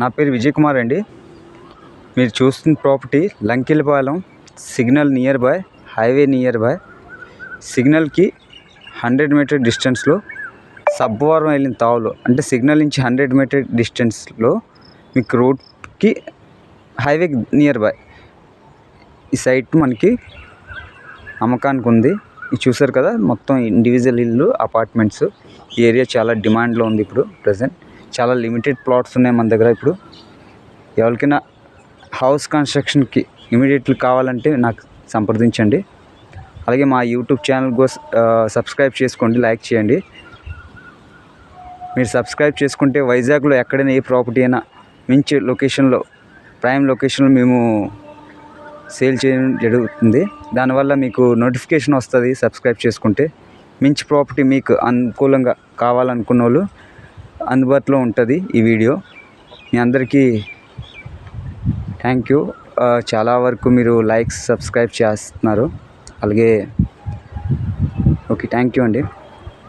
నా పేరు విజయ్ కుమార్ అండి. మీరు చూస్తున్న property Lankelapalem, signal near by, highway near by. సిగ్నల్కి 100 మీటర్ డిస్టెన్స్లో, సబ్బవరం వెళ్ళిన తావులో, అంటే సిగ్నల్ నుంచి 100 మీటర్ డిస్టెన్స్లో మీకు రోడ్కి హైవే నియర్ బై ఈ సైట్ మనకి అమ్మకానికి ఉంది. ఇది చూసారు కదా, మొత్తం ఇండివిజువల్ ఇల్లు, అపార్ట్మెంట్స్. ఈ ఏరియా చాలా డిమాండ్లో ఉంది ఇప్పుడు ప్రజెంట్. చాలా లిమిటెడ్ ప్లాట్స్ ఉన్నాయి మన దగ్గర. ఇప్పుడు ఎవరికైనా హౌస్ కన్స్ట్రక్షన్కి ఇమీడియట్లీ కావాలంటే నాకు సంప్రదించండి. అలాగే మా యూట్యూబ్ ఛానల్ సబ్స్క్రైబ్ చేసుకోండి, లైక్ చేయండి. మీరు సబ్స్క్రైబ్ చేసుకుంటే వైజాగ్లో ఎక్కడైనా ఏ ప్రాపర్టీ అయినా మంచి లొకేషన్లో, ప్రైమ్ లొకేషన్లో మేము సేల్ చేయడం జరుగుతుంది. దానివల్ల మీకు నోటిఫికేషన్ వస్తుంది. సబ్స్క్రైబ్ చేసుకుంటే మంచి ప్రాపర్టీ మీకు అనుకూలంగా కావాలనుకున్న వాళ్ళు అందుబాటులో ఉంటుంది ఈ వీడియో. మీ అందరికీ థ్యాంక్ యూ. చాలా వరకు మీరు లైక్స్, సబ్స్క్రైబ్ చేస్తున్నారు. అలాగే ఓకే, థ్యాంక్ యూ అండి.